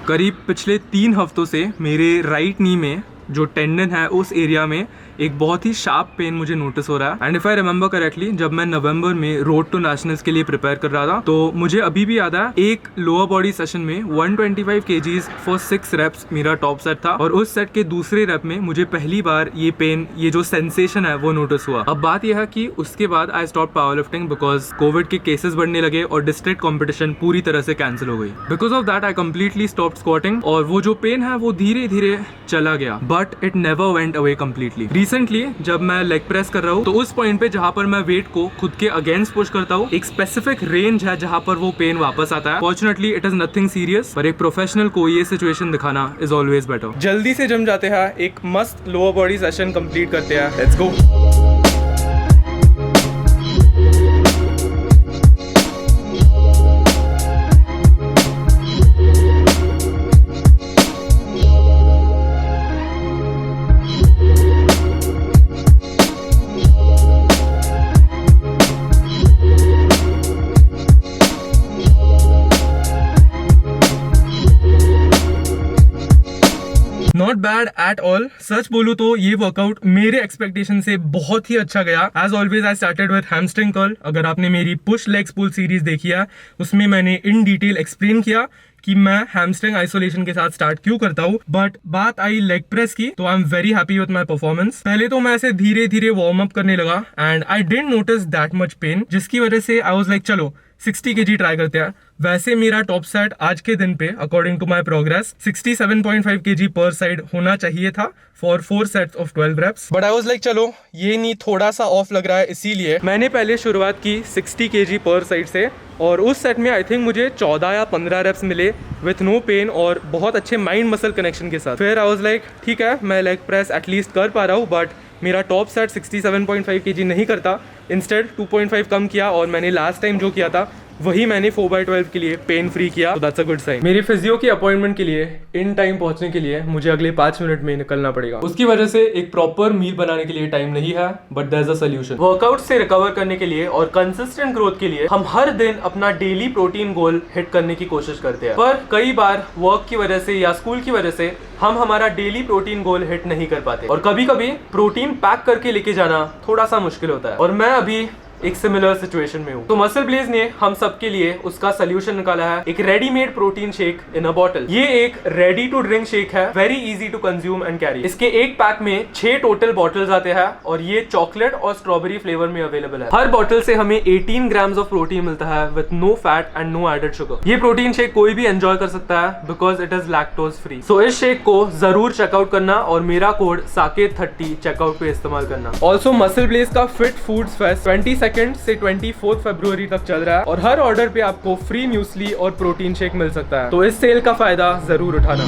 करीब पिछले 3 हफ्तों से मेरे राइट नी में जो टेंडन है उस एरिया में एक बहुत ही शार्प पेन मुझे नोटिस हो रहा है। And if I remember correctly, जब मैं नवंबर में रोड टू नेशनल्स के लिए प्रिपेयर कर रहा था तो मुझे अभी भी याद है एक लोअर बॉडी सेशन में 125 kgs फॉर 6 रेप्स मेरा टॉप सेट था, और उस सेट के दूसरे रेप में मुझे पहली बार ये पेन, ये जो सेंसेशन है वो नोटिस हुआ। अब बात यह है कि उसके बाद I stop power lifting because Covid के केसेस बढ़ने लगे और डिस्ट्रिक्ट कॉम्पिटिशन पूरी तरह से कैंसिल हो गई। Because of that I completely stop squatting और वो जो पेन है वो धीरे धीरे चला गया, but it never went away completely. Recently जब मैं लेग प्रेस कर रहा हूँ तो उस पॉइंट पे जहाँ पर मैं वेट को खुद के अगेंस्ट पुश करता हूँ, एक स्पेसिफिक रेंज है जहाँ पर वो पेन वापस आता है। Fortunately it is nothing serious, पर एक प्रोफेशनल को ये सिचुएशन दिखाना इज ऑलवेज बेटर। जल्दी से जम जाते हैं, एक मस्त लोअर बॉडी सेशन कंप्लीट करते हैं। Let's go. Not bad at all. सच बोलूं तो ये वर्कआउट मेरे एक्सपेक्टेशन से बहुत ही अच्छा गया। As always I started with hamstring curl. अगर आपने मेरी पुश लेग्स पुल सीरीज देखी है उसमें मैंने इन डिटेल एक्सप्लेन किया कि मैं हैमस्ट्रिंग आइसोलेशन के साथ स्टार्ट क्यों करता हूँ। बट बात आई लेग प्रेस की तो I am very happy with my performance. पहले तो मैं ऐसे धीरे धीरे वार्म अप करने लगा and I didn't notice that much pain, जिसकी वजह से आई वाज लाइक चलो 60 kg ट्राई करते हैं। वैसे मेरा टॉप सेट आज के दिन पे according to my progress 67.5 kg पर साइड होना चाहिए था for 4 sets of 12 reps. But I was like चलो ये नहीं थोड़ा सा ऑफ लग रहा है, इसीलिए मैंने पहले शुरुआत की 60 kg पर साइड से, और उस सेट में आई थिंक मुझे 14 या 15 रेप्स मिले विथ नो पेन और बहुत अच्छे माइंड मसल कनेक्शन के साथ। फिर आई वाज लाइक ठीक है मैं लेग प्रेस एटलीस्ट कर पा रहा हूँ, बट मेरा टॉप सेट 67.5 kg नहीं करता। इंस्टेड 2.5 कम किया और मैंने लास्ट टाइम जो किया था वही मैंने 4x12 के लिए पेन फ्री किया। That's a good sign. मेरे फिजियो की अपॉइंटमेंट के लिए इन टाइम पहुंचने के लिए मुझे अगले 5 मिनट में निकलना पड़ेगा। उसकी वजह से एक प्रॉपर मील बनाने के लिए टाइम नहीं है, but there is a solution. Workout से रिकवर करने के लिए और कंसिस्टेंट ग्रोथ के लिए हम हर दिन अपना डेली प्रोटीन गोल हिट करने की कोशिश करते हैं, पर कई बार वर्क की वजह से या स्कूल की वजह से हम हमारा डेली प्रोटीन गोल हिट नहीं कर पाते, और कभी कभी प्रोटीन पैक करके लेके जाना थोड़ा सा मुश्किल होता है, और मैं अभी एक सिमिलर सिचुएशन में हूँ। तो मसल ब्लेज ने हम सबके लिए उसका सोल्यूशन निकाला है, एक readymade protein shake in a bottle. ये एक रेडी टू ड्रिंक शेक है, very easy to consume and carry. इसके एक पैक में 6 टोटल बॉटल्स आते हैं और ये चॉकलेट और स्ट्रॉबेरी फ्लेवर में अवेलेबल है। हर बॉटल से हमें 18 ग्राम्स ऑफ प्रोटीन मिलता है with no fat and no added sugar. ये प्रोटीन शेक कोई भी एंजॉय कर सकता है because it is lactose free. So इस शेक को जरूर चेकआउट करना और मेरा कोड साकेत30 चेकआउट पे इस्तेमाल करना। ऑल्सो मसल ब्लेज का फिट फूड्स फेस्ट 22 से 24 फरवरी तक चल रहा है, और हर ऑर्डर पे आपको फ्री म्यूसली और प्रोटीन शेक मिल सकता है, तो इस सेल का फायदा जरूर उठाना।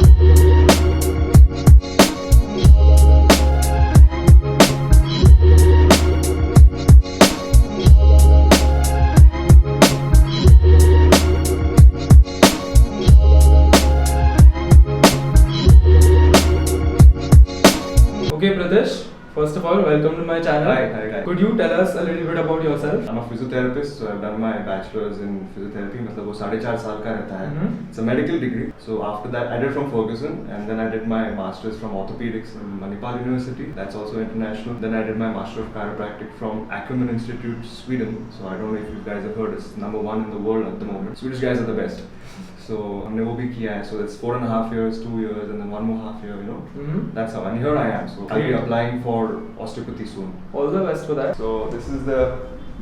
Okay, Pradesh. First of all, welcome to my channel. Hi. Could you tell us a little bit about yourself? I'm a physiotherapist, so I've done my bachelor's in physiotherapy. मतलब वो 4.5 साल का रहता है. It's a medical degree. So after that, I did from Ferguson, and then I did my master's from orthopedics from Manipal University. That's also international. Then I did my master of chiropractic from Akerman Institute, Sweden. So I don't know if you guys have heard, it's #1 in the world at the moment. Swedish guys are the best. So हमने वो भी किया है. So it's 4.5 years, 2 years, and then 1.5 year. You know, that's how. And here I am. So I'll be applying for osteopathy soon. All the best for that. So this is the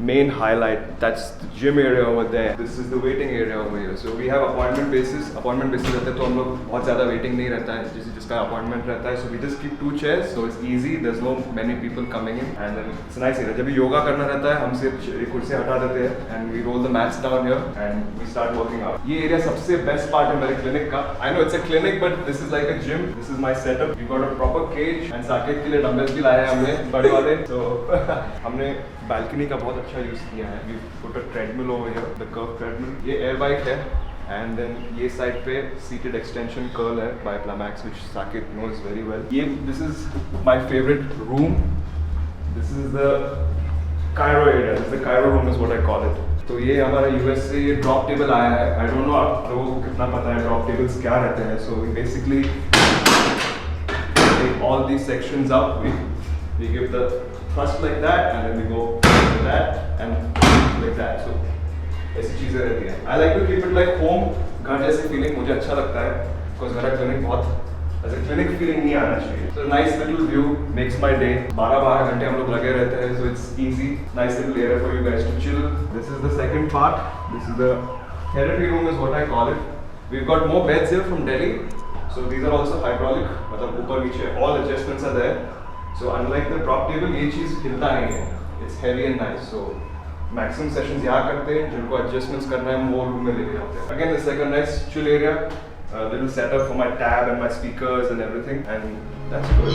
main highlight. That's the gym area over there. This is the waiting area over here. So we have appointment basis. Appointment basis रहता है तो हम लोग बहुत ज़्यादा waiting नहीं रहता है, जिसका appointment रहता है. So we just keep 2 chairs. So it's easy. There's no many people coming in. And then it's a nice area. जब भी योगा करना रहता है हम सिर्फ एक कुर्सी हटा देते हैं and we roll the mats down here and we start working out. ये area सबसे best part है मेरे clinic का. I know it's a clinic but this is like a gym. This is my setup. We got a proper cage and Saket के लिए dumbbells भी लाए हैं हमने बड़े वाले. So हमने balcony का बहुत अच्छा यूज किया है. We put a treadmill over here, the curved treadmill. ये air bike है, and then ये side पे seated extension curl है by Plamax, which Saket knows very well. ये this is my favorite room. This is the Cairo area. This is the Cairo room is what I call it. तो ये हमारा US से drop table आया है. I don't know आप लोगों को कितना पता है ड्रॉप टेबल्स क्या रहते हैं. So basically take all these sections up, we give the thrust like that and then we go like that and like that. So ऐसी चीजें रहती हैं. I like to keep it like home. घर जैसी feeling मुझे अच्छा लगता है because मेरा क्लिनिक बहुत ऐसे क्लिनिक फीलिंग नहीं आना चाहिए. So nice little view makes my day. 12 घंटे हम लोग लगे रहते हैं, so it's easy. Nice little area for you guys to chill. This is the second part. This is the therapy room is what I call it. We've got more beds here from Delhi. So these are also hydraulic, मतलब ऊपर नीचे all adjustments are there. So unlike the drop table, ये चीज़ हिलता नहीं है. It's heavy and nice. So maximum sessions यहाँ करते हैं. जिनको adjustments करना है वो room में लेके जाते हैं. Again, it's like a nice chill area. Little setup for my tab and my speakers and everything, and that's good.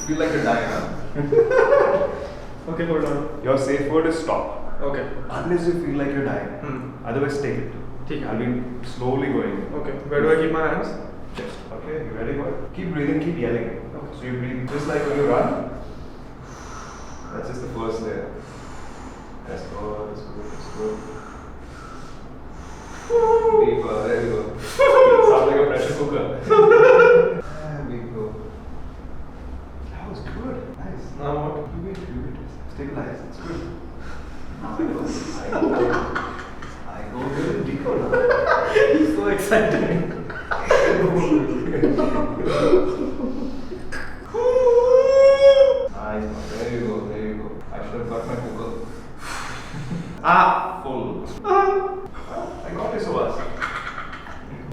Feel like a dying, huh? Okay, hold on. Your safe word is stop. Okay. Unless you feel like you're dying. Otherwise, take it. ठीक है. I'll be slowly going. Okay. Where do I keep my hands? Chest. Okay, you ready? Boy? Keep breathing, keep yelling. Okay. So you breathe just like when you run. That's just the first layer. That's good, that's good, that's good. Deeper, there you go. Sounds like a pressure cooker. There we go. That was good. Nice. Now what? Do it. Stabilize. It's good. Now I go a little deeper now. He's so excited. Nice. There you go. I should have got my cooker. Full. I got this was.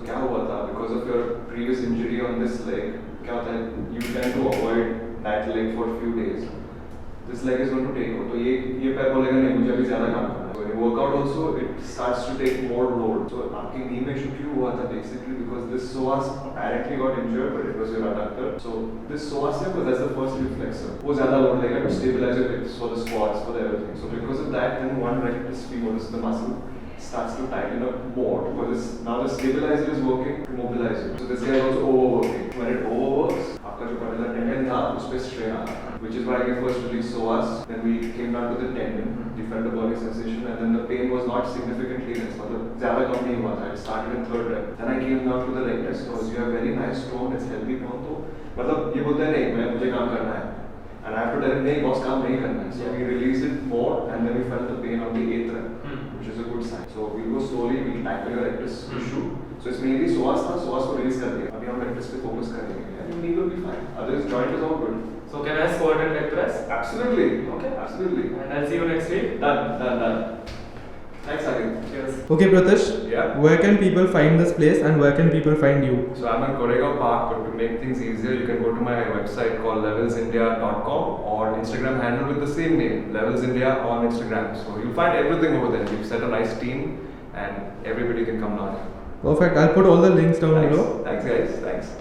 क्या हुआ था? Because of your previous injury on this leg, क्या होता है? You tend to avoid that leg for a few days. This leg is going to take over. तो ये पैर बोलेगा नहीं मुझे अभी ज़्यादा काम करना है. So in workout also it starts to take more load. So आपकी knee में issue क्यों हुआ था? Basically because this psoas apparently got injured, but it was your adductor. So this psoas because that's the first reflexor. वो ज़्यादा load लेगा to stabilize your hips for the squats for the everything. So because of that, then one rectus femoris, the muscle, starts to tighten up more because now the stabilizer is working to mobilize you. So this guy is also overworking. When it overworks, आपका जो पहला tendon था उस पे strain आता है. Which is why I first released psoas. Then we came down to the tendon, defender body sensation, and then the pain was not significantly less. मतलब ज़्यादा कम नहीं हुआ था. It started in third rep. Then I came down to the rectus because you have very nice tone, it's healthy tone. तो मतलब ये बोलते हैं नहीं मुझे काम करना है. And I have to tell him नहीं boss काम नहीं करना है. So we released it more, and then we felt the pain on the 8th rep. Which is a good sign. So we'll go slowly, we'll tackle your rectus issue. So it's mainly psoas था, psoas को release कर दिया. अभी हम rectus पे focus करेंगे. And your knee will be fine. Otherwise joint is all good. So can I squat and leg press? Absolutely. Okay. Absolutely. And I'll see you next week. Done. Thanks, Agin. Cheers. Okay, Pratish. Yeah. Where can people find this place and where can people find you? So I'm in Koregaon Park, but to make things easier, you can go to my website called levelsindia.com or Instagram handle with the same name, levelsindia on Instagram. So you'll find everything over there. We've set a nice team and everybody can come down here. Perfect. I'll put all the links down below. Thanks guys. Thanks.